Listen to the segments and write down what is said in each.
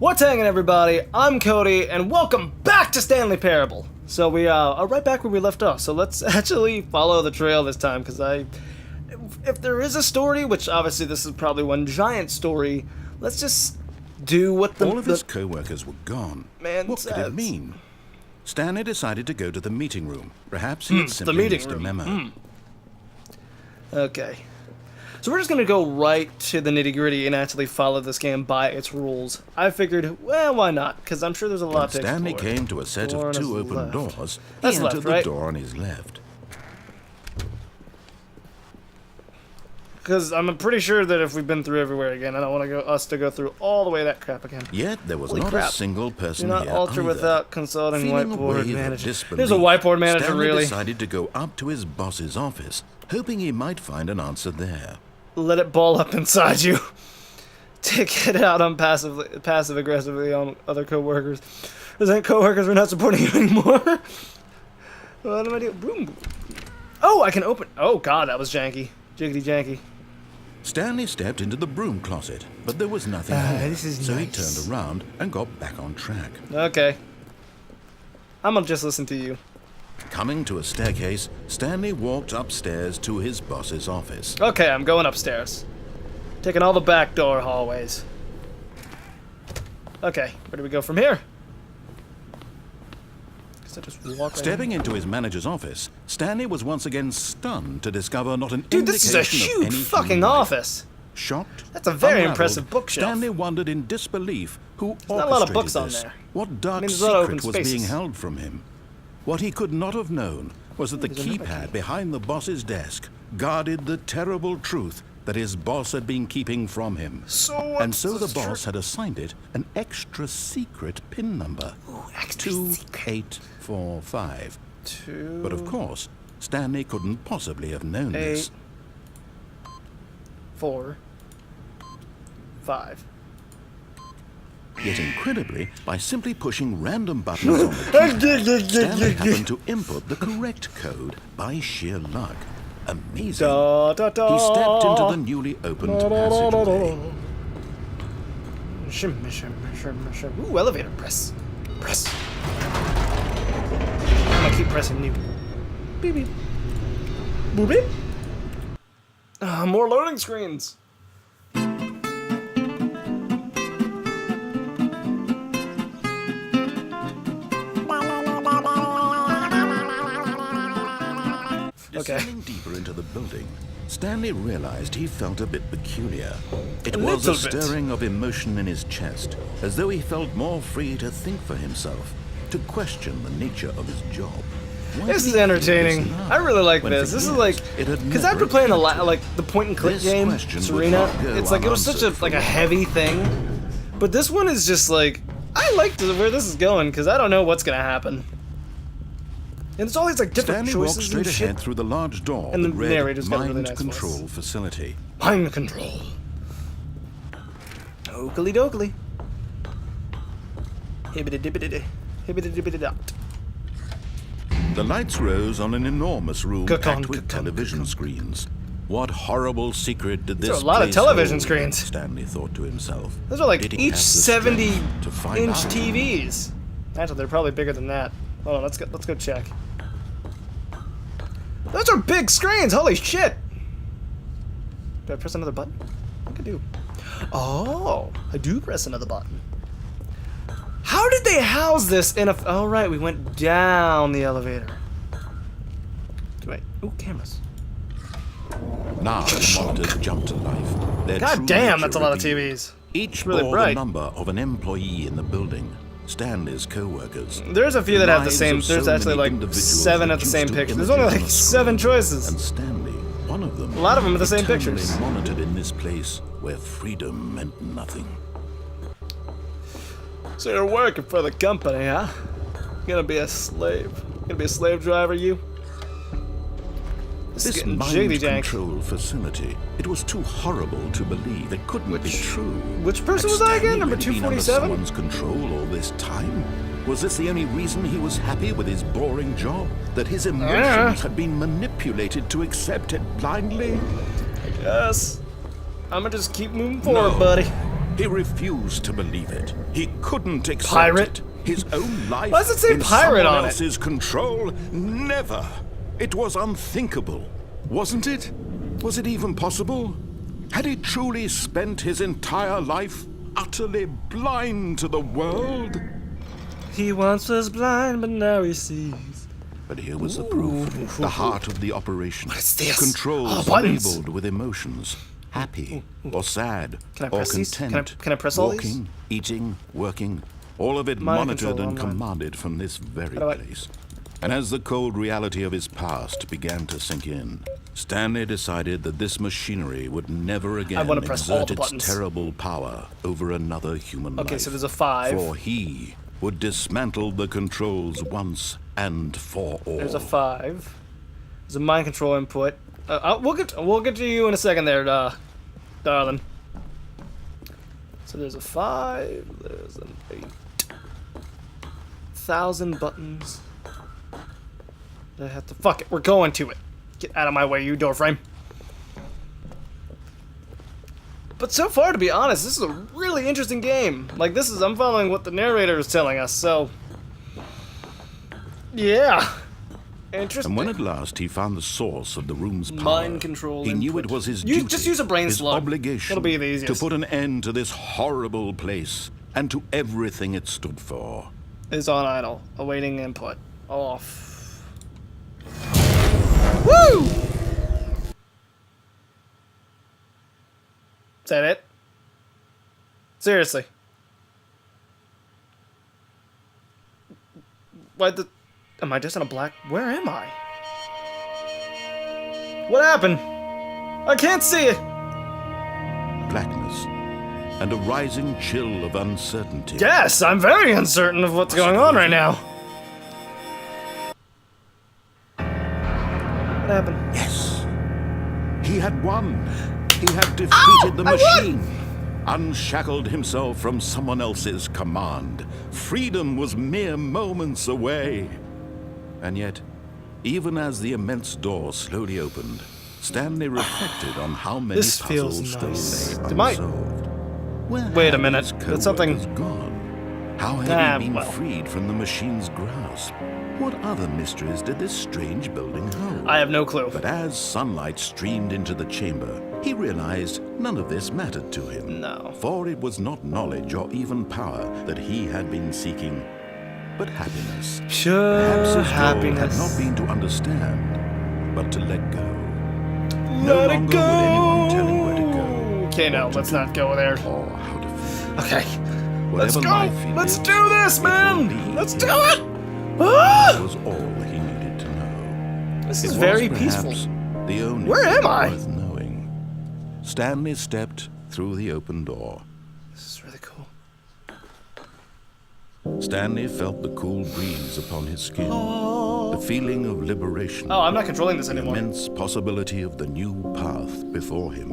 What's hanging, everybody? I'm Cody, and welcome back to Stanley Parable. So we are right back where we left off. So let's actually follow the trail this time, because if there is a story, which obviously this is probably one giant story, let's just do what the... All of his co-workers were gone. Man what says. could it mean? Stanley decided to go to the meeting room. Perhaps he had simply missed a memo. Okay. So we're just going to go right to the nitty-gritty and actually follow this game by its rules. I figured, well, why not? Because I'm sure there's a lot to explore. Stanley came to a set of two open doors. He That's entered left, the right? door on his left. Because I'm pretty sure that if we've been through everywhere again, I don't want us to go through all the way that crap again. Yet there was Holy not crap. a single person Do not here alter either. without consulting Feeling a whiteboard wave of manager. disbelief, There's a whiteboard manager, Stanley really. decided to go up to his boss's office, hoping he might find an answer there. Let it ball up inside you. Take it out on passive aggressively on other coworkers. Resent coworkers we're not supporting you anymore. What am I doing? Boom. Oh, I can open. Oh god, that was janky. Jiggity janky. Stanley stepped into the broom closet, but there was nothing there, this is so nice. he turned around and got back on track. Okay. I'm gonna just listen to you. Coming to a staircase, Stanley walked upstairs to his boss's office. Okay, I'm going upstairs. Taking all the back door hallways. Okay, where do we go from here? Guess I just walk right Stepping in. into his manager's office, Stanley was once again stunned to discover not an Dude, this is a indication of huge any fucking human life. office. Shocked, That's a very unraveled, impressive bookshelf. Stanley wondered in disbelief who There's not a lot of books on this. there. What dark there's a lot of open secret was being spaces. held from him? What he could not have known was that the There's another keypad key. behind the boss's desk guarded the terrible truth that his boss had been keeping from him. And so the boss had assigned it an extra secret PIN number. Ooh, extra secret. 2845. 2. But of course, Stanley couldn't possibly have known 8, this. 4, 5. Yet incredibly, by simply pushing random buttons on the keypad, Stanley happened to input the correct code by sheer luck. Amazing. Da, da, da. He stepped into the newly opened passageway. Shimmy, shimmy, shimmy, shimmy. Ooh, elevator. Press. Press. I'm gonna keep pressing new. Beep beep. Boop beep. More loading screens. Okay. Descending deeper into the building, Stanley realized he felt a bit peculiar. It A was a little bit. stirring of emotion in his chest, as though he felt more free to think for himself, to question the nature of his job. Why This did is he feel entertaining. this now, I really like when this. for This is years like, it had because never after playing occurred? like the point and click This game, question would Serena, not go it's like it was such a unanswered like a for heavy thing, but this one is just like I like where this is going because I don't know what's gonna happen. And it's all these like different Stanley walked choices straight and ahead shit. through the large door And that the read narrator's got a Mind really nice Control voice. Facility. Mind control. Oakley dokley. Hibbity dibbity hibbity dibbity dot. The lights rose on an enormous room Cock-on, packed with cock-on, television cock-on. screens. What horrible secret did this are a lot of place television hold? screens. Stanley thought to himself. Those are like Did he each have the strength to find 70-inch out? TVs. Actually, they're probably bigger than that. Hold on, let's go check. Those are big screens. Holy shit! Do I press another button? I think I do. Oh, I do press another button. How did they house this in a? Oh right, we went down the elevator. Wait. Ooh, cameras. Now the monitors jumped to life. Their God true damn, nature that's a lot of revealed. TVs. Each really bore bright. the number of an employee in the building. Stanley's co-workers. There's a few that have the Lives same. of There's so actually many like individuals 7 at the same reduced to picture. There's only images on like a 7 screen. choices. And Stanley, one of them. A lot of them are the same eternally pictures. monitored in this place where freedom meant nothing. So you're working for the company, huh? Gonna be a slave. Gonna be a slave driver, you? This is This getting mind jiggy jank. control facility, it was too horrible to believe. It couldn't be true. Which person Had was I again? Stanley Number really been under 247? someone's control all this time? Was this the only reason he was happy with his boring job? That his emotions had been manipulated to accept it blindly? Yes. I'ma just keep moving forward, No. buddy. He refused to believe it. He couldn't accept Pirate? it. His own life Why does it say in pirate someone on it? else's control? Never. It was unthinkable, wasn't it? Was it even possible? Had he truly spent his entire life utterly blind to the world? He once was blind, but now he sees. But here was the proof. The heart of the operation. What is this? Controls buttons. labeled with emotions. Happy or sad Can I or press these? content. Can I press all these? Walking, eating, working. All of it Mind monitored control and online. commanded from this very How do I- place. And as the cold reality of his past began to sink in, Stanley decided that this machinery would never again wanna press all exert the its buttons. terrible power over another human life. Okay, so there's a 5. For he would dismantle the controls once and for all. There's a 5. There's a mind control input. We'll get to you in a second there, darling. So there's a 5. There's an 8. 1,000 buttons. I have to. Fuck it. We're going to it. Get out of my way, you door frame. But so far, to be honest, this is a really interesting game. Like, I'm following what the narrator is telling us, so. Yeah. Interesting. And when at last he found the source of the room's power, Mind control he knew input. it was his Use- duty, just use a brain his slug. obligation It'll be the to easiest. put an end to this horrible place and to everything it stood for. Is on idle, awaiting input. Off. Woo! Is that it? Seriously. Am I just in a black? Where am I? What happened? I can't see it. Blackness and a rising chill of uncertainty. Yes, I'm very uncertain of what's going on right now. What happened? Yes. He had won. He had defeated the I won! machine. Unshackled himself from someone else's command. Freedom was mere moments away. And yet, even as the immense door slowly opened, Stanley reflected on how many This feels puzzles still nice. lay unsolved. Where Wait a had minute. his That's something- co-workers gone? How had he been well. freed from the machine's grasp? What other mysteries did this strange building hold? I have no clue. But as sunlight streamed into the chamber, he realized none of this mattered to him. No. For it was not knowledge or even power that he had been seeking, but happiness. Perhaps Sure, his goal happiness. had not been to understand, but to let go. Let it longer go. would anyone tell him where to go, Okay, no, what to let's do, not go there. or how to feel. Okay, let's Whatever go. life he Let's lived, do this, it will man. be Let's his. do it. Ah! Was all he needed to know. This It is was very perhaps peaceful. The only Where am thing I? worth knowing. Stanley stepped through the open door. This is really cool. Stanley felt the cool breeze upon his skin, the feeling of liberation, Oh, I'm not controlling this the anymore. immense possibility of the new path before him.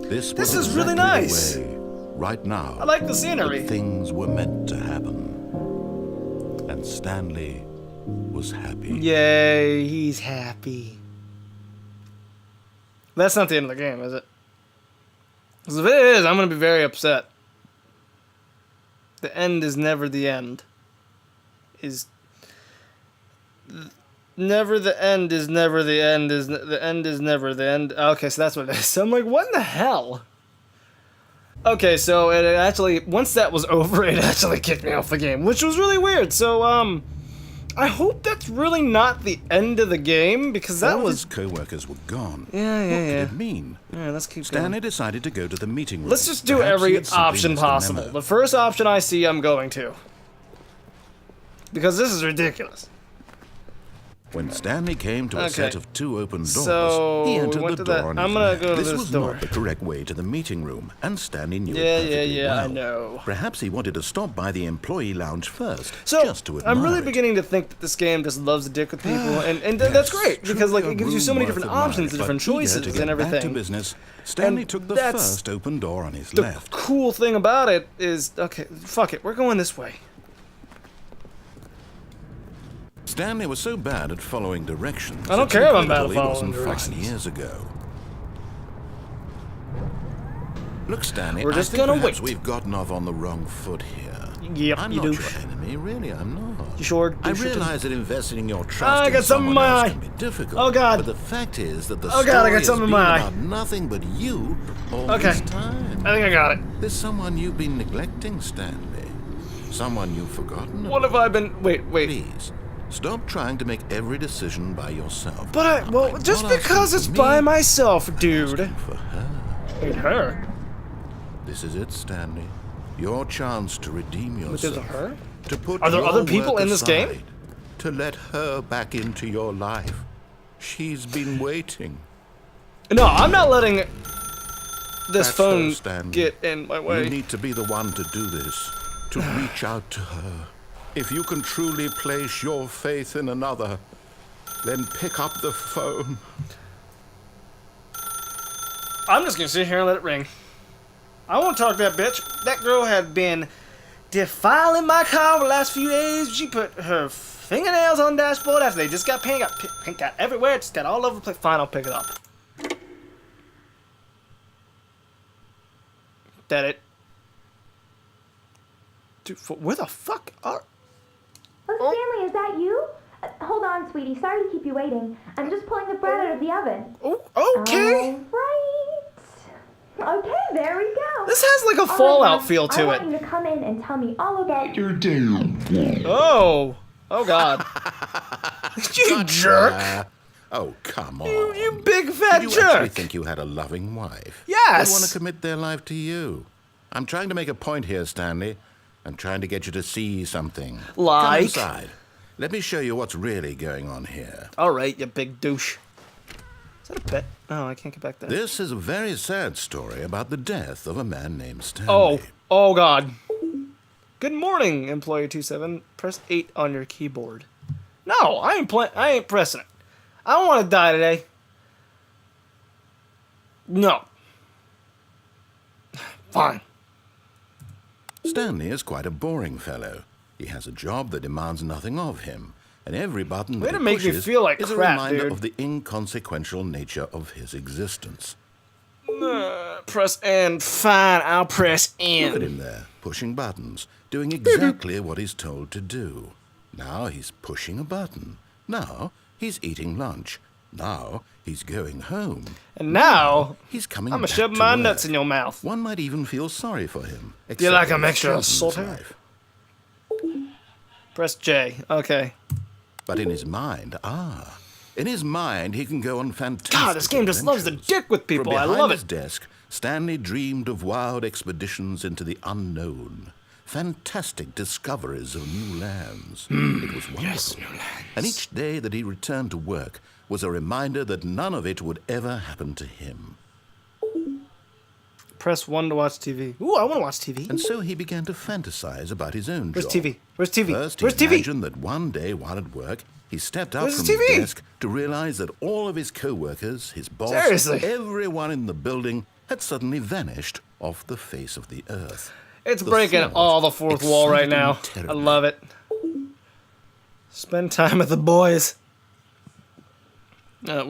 This was is really exactly nice. the way, right now, I like the that scenery. things were meant to happen. And Stanley was happy. Yay, he's happy. That's not the end of the game, is it? Because if it is, I'm going to be very upset. The end is never the end. Never the end is never the end is the end is never the end. Okay, so that's what it is. So I'm like, what in the hell? Okay, so it actually, once that was over, it actually kicked me off the game, which was really weird. So, I hope that's really not the end of the game, because that All was... his co-workers were gone. Yeah, What yeah. could it mean? Yeah, let's keep Stanley going. decided to go to the meeting room. Let's just do Perhaps he every had simply option missed a possible. memo. The first option I see, I'm going to. Because this is ridiculous. When Stanley came to a Okay. set of 2 open doors, So, he we entered went the to that- door on I'm his gonna left. go to This this was door. not the correct way to the meeting room, and Stanley knew Yeah, it perfectly I well. know. Perhaps he wanted to stop by the employee lounge first, So, just to admire I'm really it. beginning to think that this game just loves to dick with people, and that's great, because like Truly it a gives you so room many worth different admiring, options and but different eager choices to get and back to everything. business, Stanley And took the that's first open door on his The left. cool thing about it is, okay, fuck it, we're going this way. Stanley was so bad at following directions. I don't it's care if I'm bad at incredible he following wasn't 5 directions. years ago. Look, Stanley, We're just I think gonna perhaps wait. we've gotten off on the wrong foot here. Yep, I'm you not douche. your enemy, really, I'm not. You sure? I douche? realize that investing in your I trust got in something in someone my else eye. can be difficult. Oh, God. But the fact is that the Oh, God, I story got has something in been my eye. about nothing but you all Okay. this time. I think I got it. There's someone you've been neglecting, Stanley. Someone you've forgotten What have about. I been? Wait. Please, stop trying to make every decision by yourself. But I'm just not because asking it's for by me, myself, I'm dude. asking for her. Ain't her. This is it, Stanley. Your chance to redeem But yourself. there's a her? To put Are there your other people work in this game? aside, to let her back into your life. She's been waiting. No, I'm not letting this That's phone her, Stanley. get in my way. You need to be the one to do this, to reach out to her. If you can truly place your faith in another, then pick up the phone. I'm just gonna sit here and let it ring. I won't talk to that bitch. That girl had been defiling my car the last few days. She put her fingernails on the dashboard after they just got paint. Paint got everywhere. It just got all over the place. Fine, I'll pick it up. That it. Dude, where the fuck are... Oh, Stanley, is that you? Hold on, sweetie. Sorry to keep you waiting. I'm just pulling the bread out of the oven. Oh, okay. All right. Okay, there we go. This has like a All right, Fallout now, feel I to want it. you to come in and tell me all about your Oh. Oh, God. You jerk. Oh, come on. You big fat Did you actually jerk. think you had a loving wife? Yes. They want to commit their life to you. I'm trying to make a point here, Stanley. I'm trying to get you to see something. Like? Come inside. Let me show you what's really going on here. All right, you big douche. Is that a pet? Oh, I can't get back there. This is a very sad story about the death of a man named Stanley. Oh, oh God. Good morning, employee 27. Press 8 on your keyboard. No, I ain't pressing it. I don't want to die today. No. Fine. Stanley is quite a boring fellow. He has a job that demands nothing of him, and every button Way that to he make me pushes feel like is crap, a reminder dude. of the inconsequential nature of his existence. Press N. Fine, I'll press Look at N. him there, pushing buttons, doing exactly what he's told to do. Now he's pushing a button. Now he's eating lunch. Now he's going home. And now, He's coming I'm gonna back shove to my work. nuts in your mouth. One might even feel sorry for him. Do you like except a in mixture of Sheldon's salt? life. Press J. Okay. But in his mind, in his mind, he can go on fantastic God, this game just loves to adventures. dick with people. From I behind love his it. desk, Stanley dreamed of wild expeditions into the unknown, fantastic discoveries of new lands. It was wonderful. Yes, new lands. And each day that he returned to work was a reminder that none of it would ever happen to him. Press 1 to watch TV. Ooh, I want to watch TV. And so he began to fantasize about his own Where's job. TV? Where's TV? First, Where's he TV? imagined that one day while at work, he stepped up Where's from the his TV? desk to realize that all of his co-workers, his boss, Seriously? everyone in the building had suddenly vanished off the face of the earth. It's The breaking thought all the fourth wall right excited him now. I terribly. love it. Spend time with the boys. There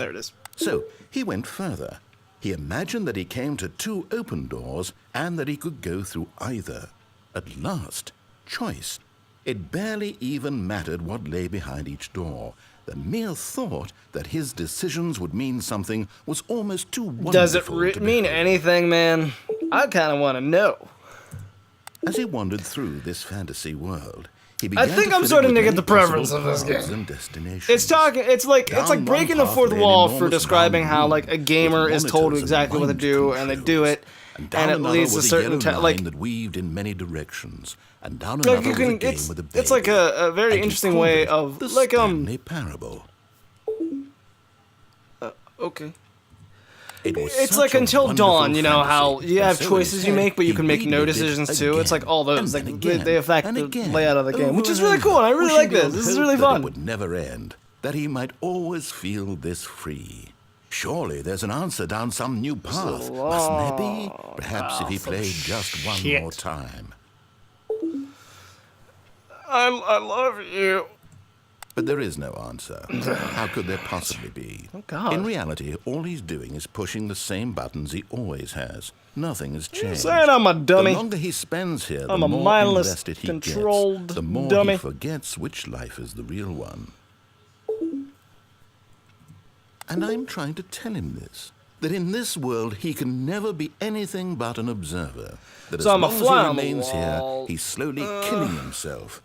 it is. So he went further. He imagined that he came to 2 open doors and that he could go through either. At last, choice. It barely even mattered what lay behind each door. The mere thought that his decisions would mean something was almost too wonderful Does it to mean behold. anything, man? I kind of want to know. As he wandered through this fantasy world, he began think to I'm fill it starting with to get many the preference possible of this paths game. and destinations. It's like Down breaking one the fourth path lay an wall for enormous describing round how room like a with gamer is told monitors and exactly what to mind do and they do controls. it, down and it another leads to was a certain yellow like line that weaved in many directions, and down like another you was a can game it's with a it's like baby. a very And he interesting called way it of the like Stanley Parable. okay. It was It's such like a Until wonderful Dawn, you know, fantasy, how you and have so in choices his you head, make, but you he can make no relived it decisions too. It's like all those, again, like and again, they affect and the again, layout of the game, which is over really cool. And I really wishing like this. and This is hope really that fun. It would never end, that he might always feel this free. Surely there's an answer down some new path, mustn't there be? Perhaps if he played just one shit. more time. I love you. But there is no answer. How could there possibly be? Oh, God. In reality, all he's doing is pushing the same buttons he always has. Nothing has changed. Saying I'm a dummy. The longer he spends here, the I'm a more mindless, invested he controlled gets, the more dummy. he forgets which life is the real one. And I'm trying to tell him this, that in this world he can never be anything but an observer. That So as I'm a long fly as he on the remains here, wall. he's slowly killing himself.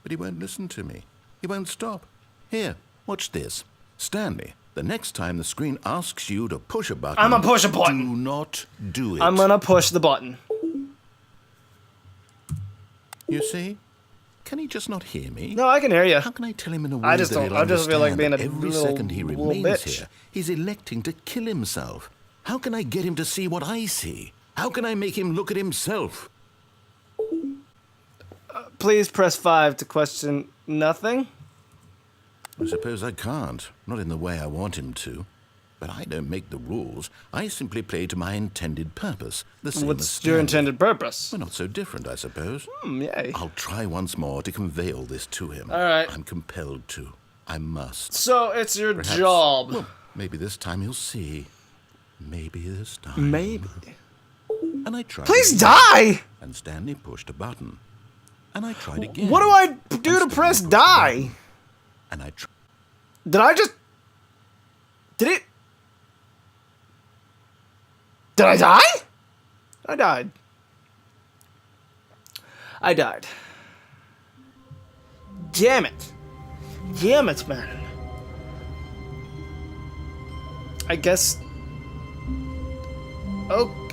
But he won't listen to me. He won't stop. Here, watch this. Stanley, the next time the screen asks you to push a button, I'm gonna push a button. do not do it. I'm gonna push the button. You see? Can he just not hear me? No, I can hear you. How can I tell him in a way I just that don't. he'll I just feel like understand being a that every little, second he little remains bitch. here, he's electing to kill himself? How can I get him to see what I see? How can I make him look at himself? Please press 5 to question nothing. I suppose I can't, not in the way I want him to. But I don't make the rules. I simply play to my intended purpose. The same as What's your Stanley. intended purpose? We're not so different, I suppose. Yay. I'll try once more to convey all this to him. All right. I'm compelled to. I must. So it's your Perhaps- job. Well, maybe this time he'll see. Maybe this time. Maybe. And I tried. Please again, die! And Stanley pushed a button. And I tried again. What do I do to Stanley press pushed a die? button. And I tried. Did I just... Did it... Did I die? I died. I died. Damn it. Damn it, man. I guess...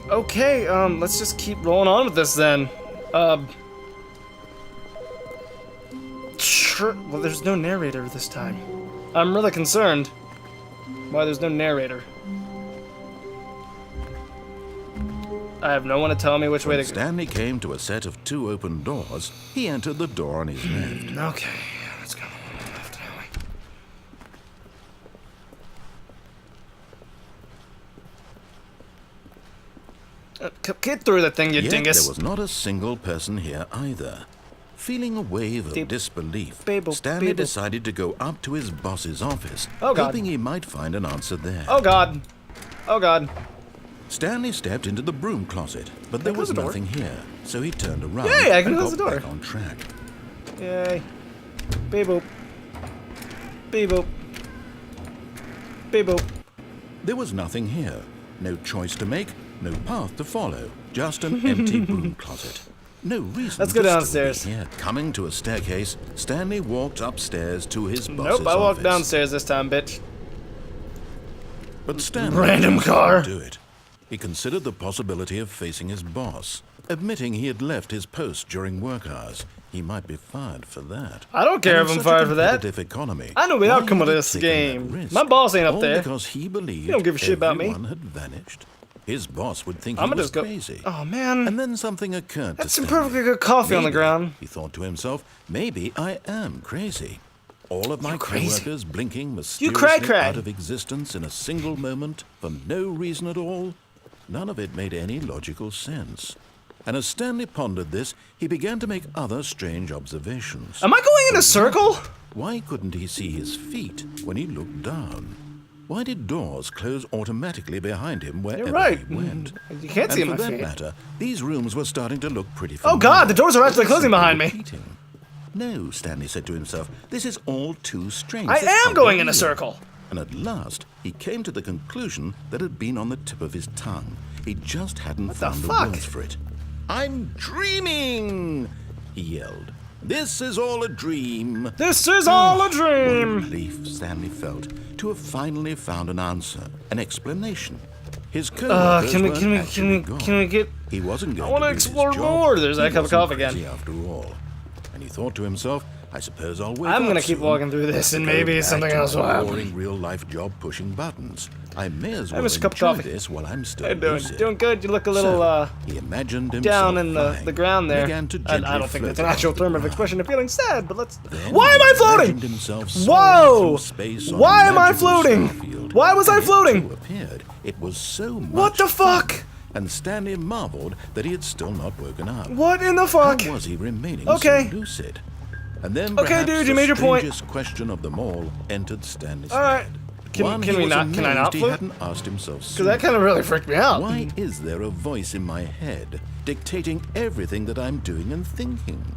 Okay, let's just keep rolling on with this then. Sure. Well, there's no narrator this time. I'm really concerned why there's no narrator. I have no one to tell me which way to When Stanley came to a set of 2 open doors, he entered the door on his left. go. Okay, let's go. Left, get through the thing, you Yet dingus. there was not a single person here either. Feeling a wave of Beep. disbelief, Beep. Stanley Beep. decided to go up to his boss's office, Oh, God. hoping he might find an answer there. Oh god. Oh god. Stanley stepped into the broom closet, but there close was the door? nothing here, so he turned around Yay, I can and close got the door. back on track. Yay. Beep boop. Beep boop. Beep boop. There was nothing here. No choice to make, no path to follow. Just an empty broom closet. No reason Let's go to still downstairs. be here. Coming to a staircase, Stanley walked upstairs to his boss's Nope, I walked office. downstairs this time, bitch. But Stanley Random didn't car. do it. He considered the possibility of facing his boss, admitting he had left his post during work hours. He might be fired for that. I don't care And if in I'm such a fired for that. competitive economy, I know the why outcome of had he this taken that game. risk? My boss ain't up All there. because he believed don't give a shit about me. everyone had vanished. His boss would think he I'ma was just go. crazy. Oh man. And then something occurred That's to some Stanley. perfectly good coffee on the Maybe, ground. he thought to himself, maybe I am crazy. All of my crazy. coworkers blinking You mysteriously cray. out of existence in a single moment for no reason at all. None of it made any logical sense. And as Stanley pondered this, he began to make other strange observations. Am I going in a circle? Why couldn't he see his feet when he looked down? Why did doors close automatically behind him wherever You're right. he went? You can't And see for my that feet. matter, these rooms were starting to look pretty Oh familiar. god, the doors are actually closing Simply behind me. repeating. No, Stanley said to himself, this is all too strange. I This am can't going be in a real. circle. And at last, he came to the conclusion that had been on the tip of his tongue. He just hadn't the found the fuck? words for it. I'm dreaming, he yelled. This is all a dream. This is all a What a dream. relief Stanley felt to have finally found an answer, an explanation. His coworkers Can we get? He wasn't going I wanna to lose his explore job. more. There's that He cup of wasn't coffee again. crazy after all. And he thought to himself, I suppose I'll wake I'm up gonna keep soon walking through this, and to go maybe back something to else will my happen. boring real-life job pushing buttons. I may as Hey, well Mr. Cup of enjoy Coffee. this while I'm still How you doing? lucid. Doing good. You look a little So, he imagined down himself in flying, the ground there. began to I gently don't think that's an float actual above the term of ground. expression of feeling sad, but let's. Then Why am I he floating? imagined himself soaring Whoa! through space on Why a am I magical floating? starfield. Why was I And it floating? too appeared. It was so much What the fun. fuck? And Stanley marveled that he had still not woken up. What in the fuck? How was he remaining Okay. so lucid? And then Okay, perhaps dude, you the made your point. strangest question of them all entered Stanley's All right. head. Can we not? Can I not He flute? hadn't asked himself Because that kind of really freaked me out. why is there a voice in my head dictating everything that I'm doing and thinking?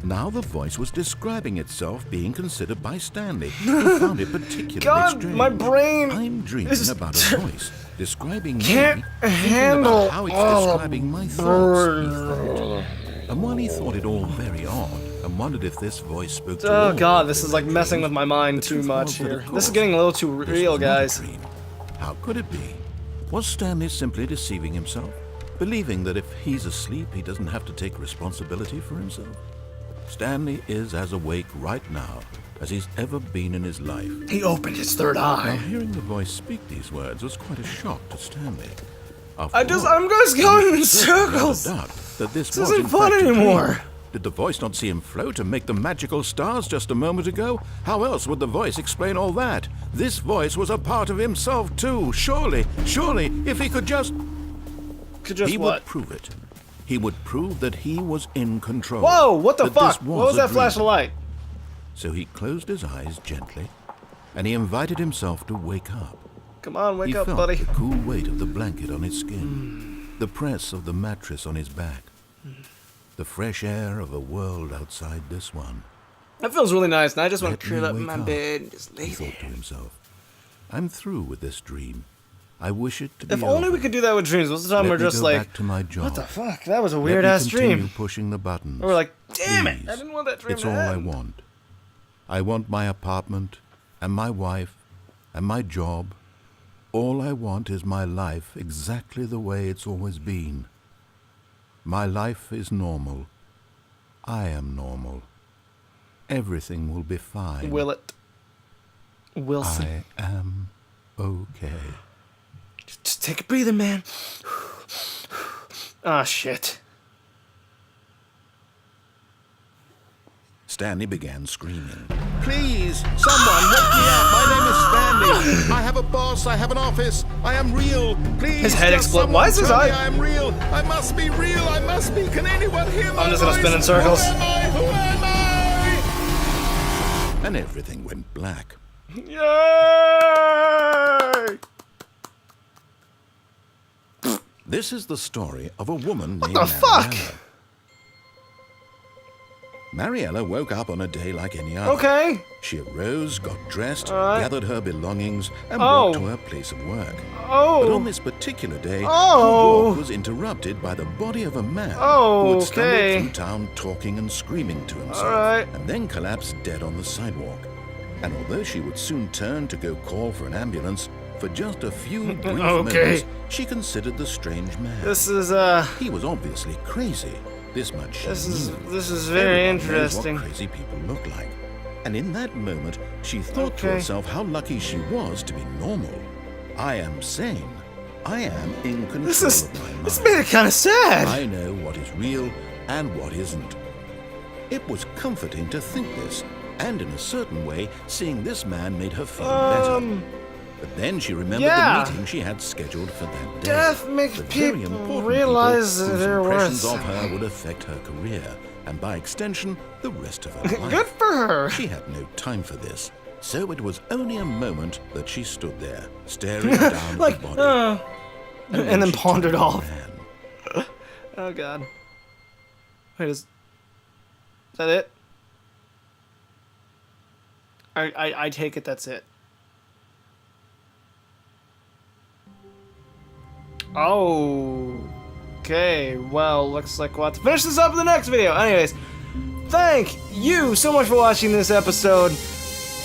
Now the voice was describing itself being considered by Stanley, who found it particularly God, strange. my brain I'm dreaming is about a voice describing me, can't thinking handle about how it's all describing my thoughts, he thought. And while he thought it all very odd, and wondered if this voice spoke to all Oh god, of this them, is like messing with my mind the too truth much was that, here. of This is course, getting a little too this real, was not a guys. dream. How could it be? Was Stanley simply deceiving himself? Believing that if he's asleep, he doesn't have to take responsibility for himself? Stanley is as awake right now as he's ever been in his life. He opened his third Now, eye. hearing the voice speak these words was quite a shock to Stanley. I'm just going in circles. Doubt that this This was, in isn't fun fact, a dream. anymore. Did the voice not see him float and make the magical stars just a moment ago? How else would the voice explain all that? This voice was a part of himself too. Surely, if he could just... he what? would prove it. He would prove that he was in control. Whoa, what the that fuck? this What was a that flash of dream. light? So he closed his eyes gently, and he invited himself to wake up. Come on, wake He up, felt buddy. the cool weight of the blanket on his skin, the press of the mattress on his back, the fresh air of a world outside this one. That feels really nice, and I just want Let to curl me up in wake my up, bed and just he lay thought to there. himself. I'm through with this dream. I wish it to be If only over. we could do that with dreams. Most of the time Let we're me just go like, back to my job. what the fuck? That was a Let weird me ass continue dream. pushing the buttons. Or we're like, damn it, Please. I didn't want that dream It's to all I end. want. I want my apartment, and my wife, and my job. All I want is my life exactly the way it's always been. My life is normal. I am normal. Everything will be fine. Will it? We'll see. I am okay. Just take a breather, man. Ah, shit. Stanley began screaming. Please, someone, wake me up. My name is Stanley. I have a boss. I have an office. I am real. Please, His head just explode- Why is his someone tell eye- me I am real. I must be real. I must be. Can anyone hear my I'm just gonna voice? spin in circles. Who am I? Who am I? And everything went black. Yay! This is the story of a woman named the fuck? Mariella. Mariella woke up on a day like any other. Okay. She arose, got dressed, Alright. gathered her belongings, and Oh. walked to her place of work. But on Oh. this particular day, Oh. her walk was interrupted by the body of a man Oh, who had stumbled okay. through town talking and screaming to himself, Alright. and then collapsed dead on the sidewalk. And although she would soon turn to go call for an ambulance, for just a few brief Okay. moments, she considered the strange man. This is, He was obviously crazy. This much she this is knew. very Everyone knows interesting. what crazy people look like. And in that moment, she thought to Okay. herself how lucky she was to be normal. I am sane. I am in control This is, of my mind. this made it kind of sad. I know what is real and what isn't. It was comforting to think this, and in a certain way, seeing this man made her feel better. But then she remembered yeah. the meeting she had scheduled for that day. Death makes The very people important realize people whose their impressions worth. of her would affect her career, and by extension, the rest of her life. Good for her. She had no time for this, so it was only a moment that she stood there, staring down Like, at the body. and then she pondered turned to off. the man. Oh god. Wait, is that it? I take it that's it. Oh. Okay, well, looks like we'll have to finish this up in the next video. Anyways, thank you so much for watching this episode.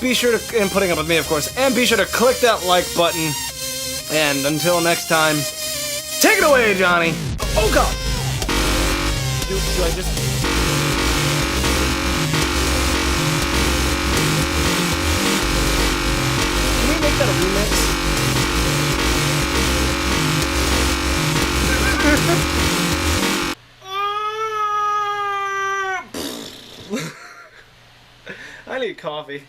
Be sure to, and putting up with me, of course, and be sure to click that like button. And until next time, take it away, Johnny. Oh god. Do I just... Can we make that a remix? I need coffee.